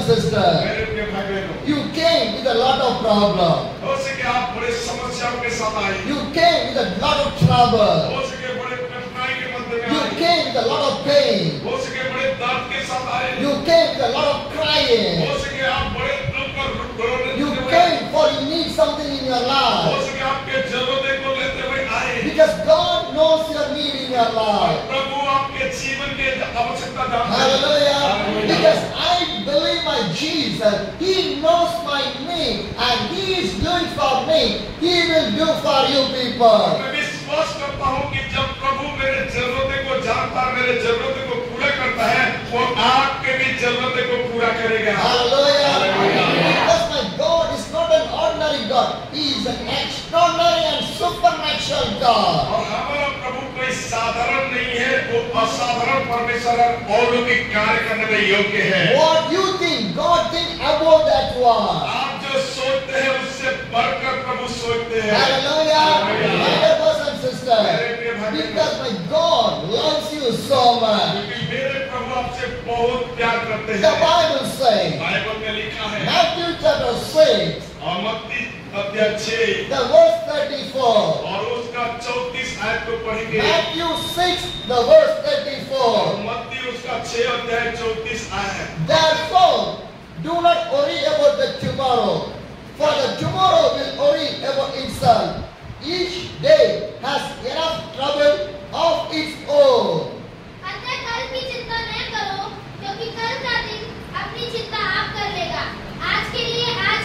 sisters, मेरे प्रिय भाई बहनों, you came with a lot of problems. हो सके आप बड़े समस्याओं के साथ आए, You came with a lot of trouble. हो सके बड़े कठिनाई के मध्य में You आए, came with a lot of pain. हो सके बड़े दर्द के साथ आए, You came with a lot of crying. हो सके आप बड़े दुख और रोने You हुए, came for you need something in your हो life. सके आपके जरूरतें को लेते हुए आए, Because God knows your need in your और life. प्रभु आपके जीवन की आवश्यकता जानते हैं। Hallelujah. Because I believe my Jesus, He knows my need and He is doing for me. He will do for you people. मैं विश्वास करता हूँ कि जब प्रभु मेरे जरूरतें को जानता है, मेरे जरूरतें को पूरा करता है, वो आपके भी जरूरतें को पूरा करेगा। Hallelujah. Because my God is not an ordinary God. He is an extraordinary and supernatural God. और हमारा प्रभु कोई साधारण नहीं है, वो असाधारण परमेश्वर है, अलौकिक कार्य करने में योग्य है। What you think, God think above that one. आप जो सोचते हैं उससे बढ़कर प्रभु सोचते हैं। Hallelujah. My dear brothers and sisters, because my God loves you so much. क्योंकि मेरे प्रभु आपसे बहुत प्यार करते The हैं। Bible says, बाइबल में लिखा है, Matthew chapter 6, और मत्ती अध्याय 6 the verse 34. और उसका 34 आयत को पढ़ेंगे। Matthew 6, the verse और 34. मत्ती उसका 6 अध्याय 34 आयत। Therefore, do not worry about the tomorrow, for the tomorrow will worry about itself. Each day has enough trouble of its own. अतः कल की चिंता न करो, क्योंकि कल का दिन अपनी चिंता आप कर लेगा। आज के लिए आज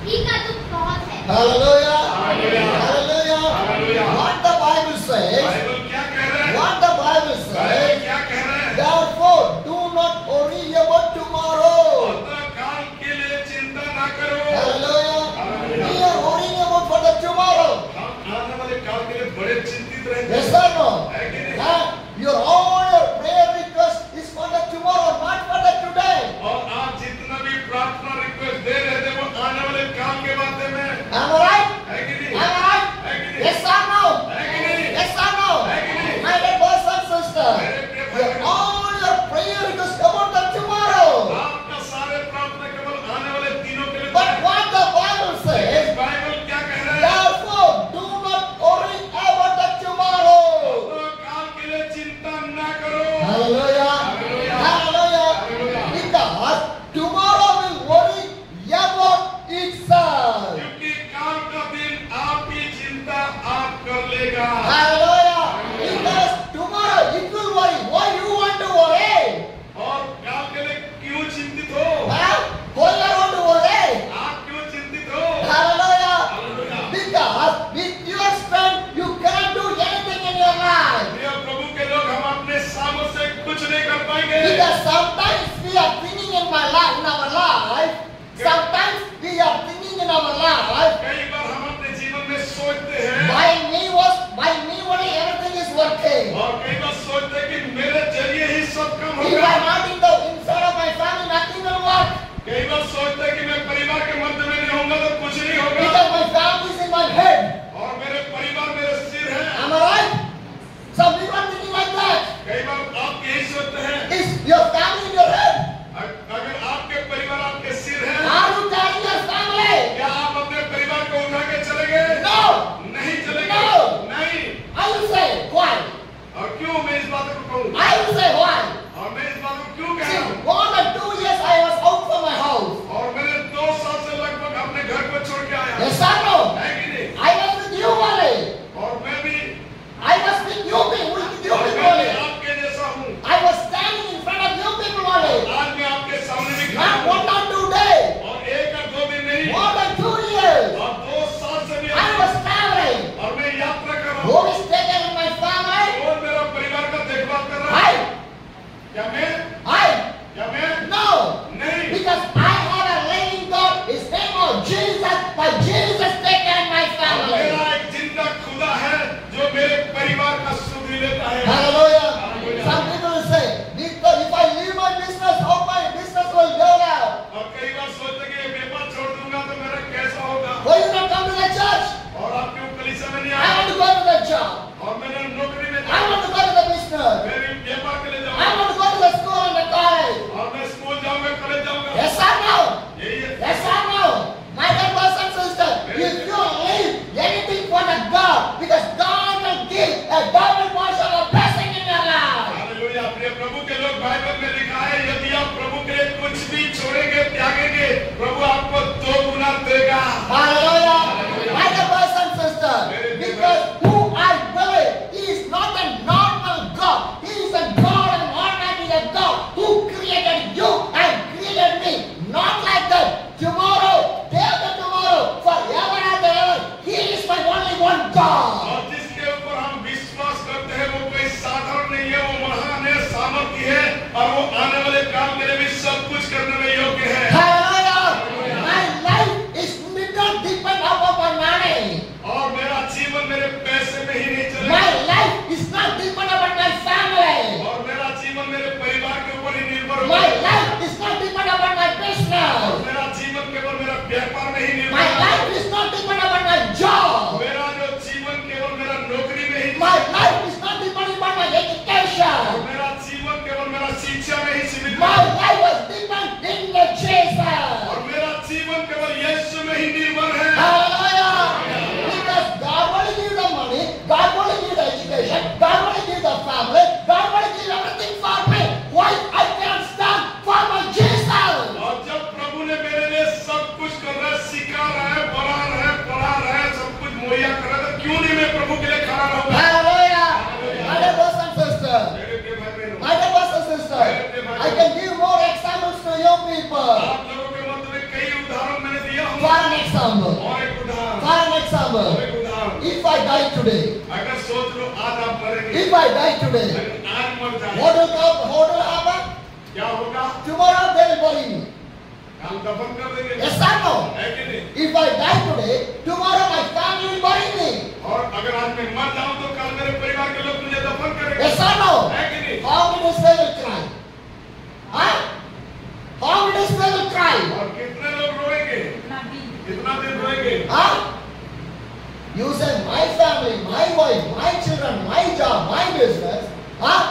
ही का दुख बहुत है। Hallelujah. Hallelujah. Hallelujah. Hallelujah. What the Bible says, Bible क्या कह रहा है? what the Bible Bible says, क्या कह रहा है? therefore do not worry about tomorrow. अतः काल के लिए चिंता ना करो। Hallelujah. Hallelujah. We are worrying about for the tomorrow. हम आने वाले काल के लिए बड़े चिंतित रहते Yes हैं। or no? है कि नहीं? Huh? All your prayer request is for the tomorrow, not for the today. और आप जितना भी प्रार्थना रिक्वेस्ट दे रहे थे वो आने वाले काल के बारे में Am I right? है कि नहीं? Am I right? है कि नहीं? Yes or no? है कि नहीं? Yes or no? है कि नहीं? My dear brothers and sisters, all your prayer requests about the tomorrow. आपका सारे प्रार्थना केवल आने वाले दिनों के लिए But what the Bible says, Bible क्या कह रहा है? therefore do not worry about the tomorrow. तो काल के लिए चिंता ना करो। Hallelujah. Hallelujah. Hallelujah. Hallelujah. Because tomorrow will worry about itself. क्योंकि काल का दिन आपकी चिंता आप कर लेगा। Hallelujah. Because tomorrow it will worry. Why you want to worry? और काल के लिए क्यों चिंतित हो? Huh? Why you want to worry? आप क्यों चिंतित हो? Hallelujah. Hallelujah. Because with your strength you cannot do anything in your life. प्रिय प्रभु के लोग, हम अपने सामों से कुछ नहीं कर पाएंगे। Because sometimes we are thinking in our life. Sometimes we are thinking in our life. कई बार हम अपने जीवन में सोचते हैं By me only everything is working. और कई बार सोचते हैं कि मेरे जरिए ही सब काम If होगा। I am not in the inside of my family, nothing will work. कई बार सोचते हैं कि मैं परिवार के मध्य में नहीं होऊंगा तो कुछ नहीं होगा। Because my family is in my head. और मेरे परिवार मेरे सिर है। Am I right? Some people are thinking like that. कई बार आप यही सोचते हैं, Is your family in your head? अगर आपके परिवार आपके सिर है, Are you carrying your family? क्या आप अपने परिवार को उठा के चलेंगे? No. नहीं चलेंगे। No. नहीं। I will say why. और क्यों मैं इस बात को कहूँ? I will say why. और मैं इस बात को क्यों people. आप लोगों के मध्य में कई उदाहरण मैंने दिया हूँ। For an example, और एक उदाहरण, for an और example, एक उदाहरण, if I die today, अगर सोच लो आज आप मरेंगे, if I die today, अगर आज मर जाए, what will happen? क्या होगा? Tomorrow they will bury me. हम दफन कर देंगे, Yes or no? है कि नहीं? If I die today, tomorrow my family will bury me. और अगर आज मैं मर जाऊं तो कल मेरे परिवार के लोग मुझे दफन करेंगे, Yes or no? है कि नहीं? How many days they will cry? Huh? How many days they will cry? और कितने लोग रोएंगे? कितना दिन रोएंगे? Huh? You say my family, my wife, my children, my job, my business. Huh?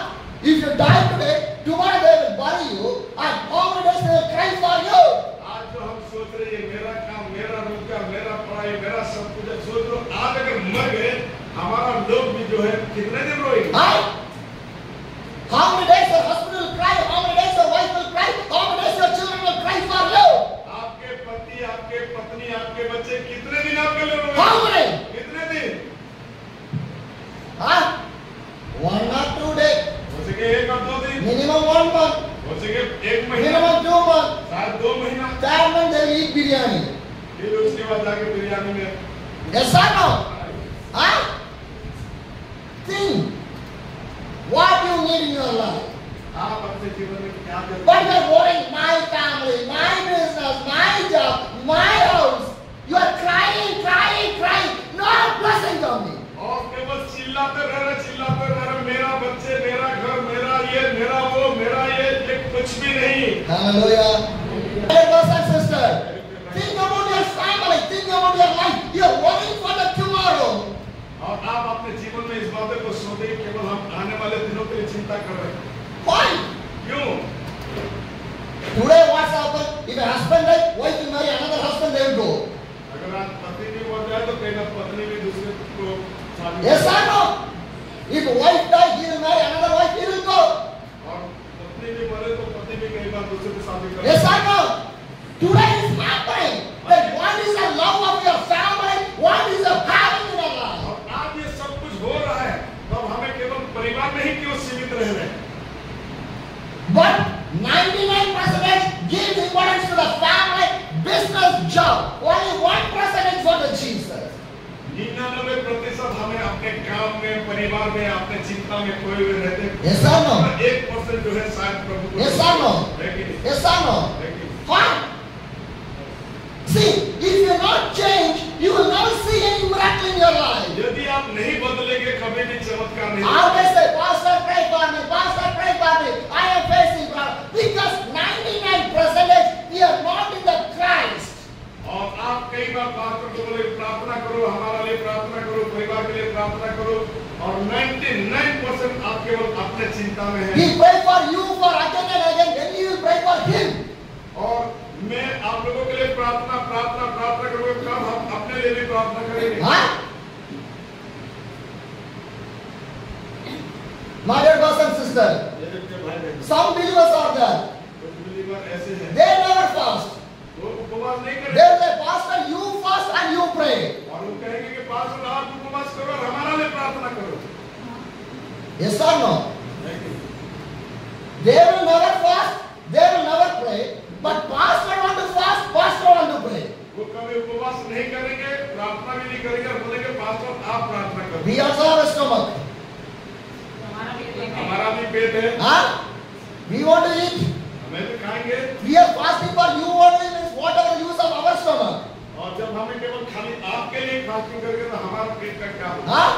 If you die today, tomorrow they will bury you, and how many days they will cry for you? आज जो हम सोच रहे हैं मेरा काम, मेरा रोजगार, मेरा पढ़ाई, मेरा सब कुछ है, सोच लो आज अगर मर गए हमारा लोग भी जो है कितने दिन रोएंगे? Huh? How many days your husband will cry? How many days your wife will cry? How many days your children will cry for you? आपके पति, आपके पत्नी, आपके बच्चे कितने दिन आपके लिए रोएंगे? How many? कितने दिन? Huh? 1 or 2 days. हो सके 1 और 2 दिन, Minimum 1 month. हो सके 1 महीना, Minimum 2 months. शायद 2 महीना, 3 months they will eat biryani. फिर उसके बाद जाके बिरयानी में Yes or no? Huh? Think. What you need in your life. आप अपने जीवन में क्या करते But you are worrying my family, my business, my job, my house. You are crying, crying, crying. No blessing coming. और केवल चिल्लाते रह रहे, मेरा बच्चे, मेरा घर, मेरा वो, मेरा ये कुछ भी नहीं। Hallelujah. Dear brothers and sisters, think about your family, think about your life. You are worrying for the tomorrow. और आप अपने जीवन में इस बात को सोचे केवल हम आने वाले दिनों के लिए चिंता कर रहे हैं। Why? क्यों? Today what's happened? If a husband dies, wife will marry another husband, they will go. अगर आज पति भी मर जाए तो कहीं ना पत्नी भी दूसरे को शादी Yes or no? If a wife dies, he will marry another wife, he will go. और पत्नी भी मरे तो पति भी कई बार दूसरे को शादी कर Yes or no? Today is happening. That one is the love of your family, one is the having in your life. और आज ये सब कुछ हो रहा है तब हमें केवल परिवार में ही क्यों सीमित रह रहे हैं? But 99% gives importance to the family, business, job. Only 1% for the Jesus. 99% हमें अपने काम में, परिवार में, अपने चिंता में खोए हुए रहते हैं। Yes or no? 1% जो है शायद प्रभु को Yes or no? है कि नहीं? Yes or no? है कि नहीं? Fine. See, if you not change, you will never see any miracle in your life. यदि आप नहीं बदलेंगे कभी भी चमत्कार नहीं Always say, Pastor, pray for me. Pastor, pray for me. I am facing problem. Because 99% we are not in the Christ. और आप कई बार पास्टर को बोले प्रार्थना करो, हमारा लिए प्रार्थना करो, परिवार के लिए प्रार्थना करो, और 99% आप केवल अपने चिंता में हैं। He pray for you for again and again. Then you will pray for him. और मैं आप लोगों के लिए प्रार्थना करूँगा, कब हम अपने लिए भी प्रार्थना करेंगे? Huh? My dear brothers and sisters, some believers are there. कुछ बिलीवर ऐसे हैं, They never fast. वो उपवास नहीं They करेंगे say, Pastor, you fast and you pray. और वो कहेंगे कि पास्टर आप उपवास करो और हमारा लिए प्रार्थना करो। Yes or no? They will never fast, they will never pray, but pastor want to fast, pastor want to pray. वो कभी उपवास नहीं करेंगे, प्रार्थना भी नहीं करेंगे और बोलेंगे पास्टर आप प्रार्थना करो। We also have a stomach. हमारा भी पेट है, Huh? We want to eat. हमें भी खाएंगे। We are fasting for you only means whatever use of our stomach. और जब हमें केवल खाली आपके लिए फास्टिंग करेंगे तो हमारा पेट का क्या होगा? Huh?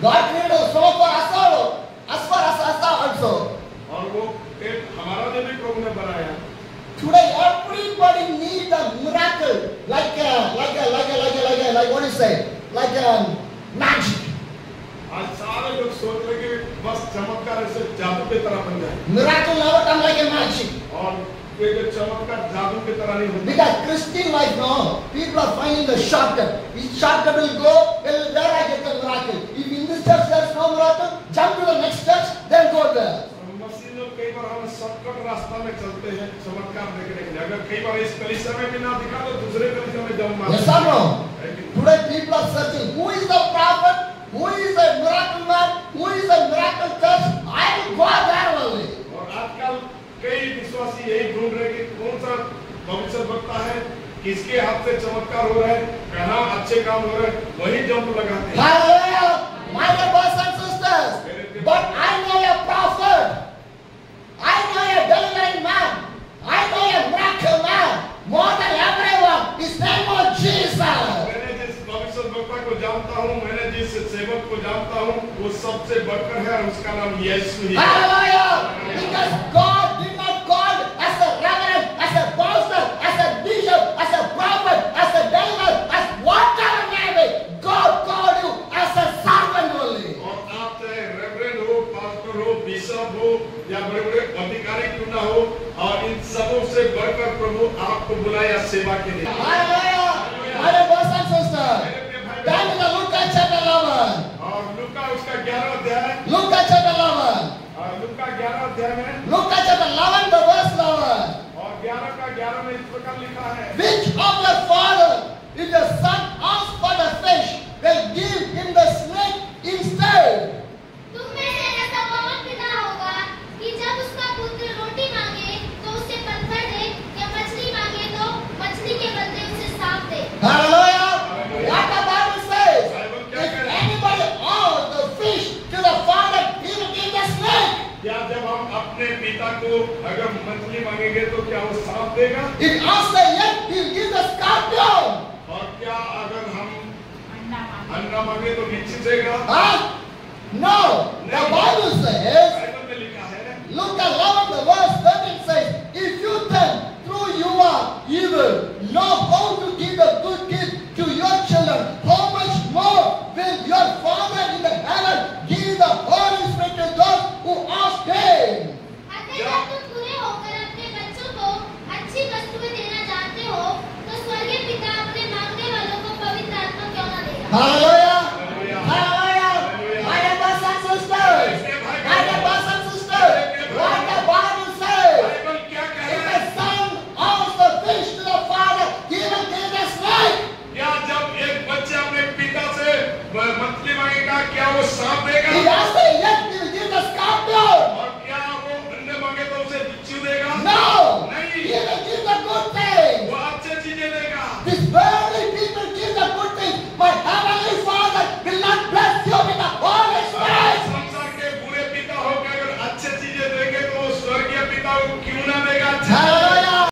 God created a stomach for us also. As for us also. और वो पेट हमारा लिए भी प्रभु ने बनाया। Today everybody needs a miracle like what do you say? Like magic. आज सारे लोग सोच रहे कि बस चमत्कार ऐसे जादू की तरह बन जाए। Miracle never come like a magic. और ये चमत्कार जादू की तरह नहीं होता। Because Christian life now, people are finding the shortcut. This shortcut will go, well, there I get the miracle. If in this church there is no miracle, jump to the next church, then go there. मसीह लोग कई बार हमें shortcut रास्ता में चलते हैं चमत्कार देखने के लिए। अगर कई बार इस कलीसिया में भी ना दिखा तो दूसरे कलीसिया में जाऊँ मार। Yes or no? Today people are searching. Who is the prophet? Who is the miracle man? Who is the miracle church? I will go there only. और आजकल कई विश्वासी यही ढूंढ रहे कि कौन सा भविष्यवक्ता है, किसके हाथ से चमत्कार हो रहा है, कहाँ अच्छे काम हो रहे हैं, वही जंप लगाते हैं। Hallelujah, my dear brothers and sisters. But I know a prophet. I know a delivering man. I know a miracle man. More than everyone. His name was Jesus. मैंने जिस भविष्यवक्ता को जानता हूँ, मैंने जिस सेवक को जानता हूँ, वो सबसे बढ़कर है और उसका नाम यीशु ही है। Hallelujah. Because God did not call as a reverend, as a pastor, as a bishop, as a prophet, as a deliverer, as whatever name it. God called you as a servant only. और आप चाहे reverend हो, pastor हो, bishop हो या बड़े-बड़े अधिकारी क्यों ना हो, और इन सबों से बढ़कर प्रभु आपको बुलाया सेवा के लिए। Hallelujah. My dear brothers and sisters. Turn to Luke chapter 11. और लूका उसका 11 अध्याय, Luke chapter 11. लूका 11 अध्याय में Luke chapter 11, the verse 11. और 11 का 11 में इस प्रकार लिखा है, Which of your father, if the son asks for the fish, will give him the snake instead? तुम में से ऐसा कौन पिता होगा कि जब उसका पुत्र रोटी मांगे तो उसे पत्थर दे, या मछली मांगे तो मछली के बदले उसे सांप दे? Hallelujah. What the Bible says. If anybody offers the fish to the father, he will give the snake. क्या जब हम अपने पिता को अगर मछली मांगेंगे तो क्या वो सांप देगा? If asks the egg, he will give the scorpion. और क्या अगर हम अंडा मांगे तो बिच्छू देगा? Huh? No. The Bible says, Bible में लिखा है, Luke 11, the verse 13 says, if you then, through your evil, know how to give a good gift to your children, how much more will your Father in the heaven give the Holy Spirit to those who ask Him? अतः जब तुम बुरे होकर अपने बच्चों को अच्छी वस्तुएं देना जानते हो, तो स्वर्गीय पिता अपने मांगने वालों को पवित्र आत्मा क्यों न देगा? Hallelujah.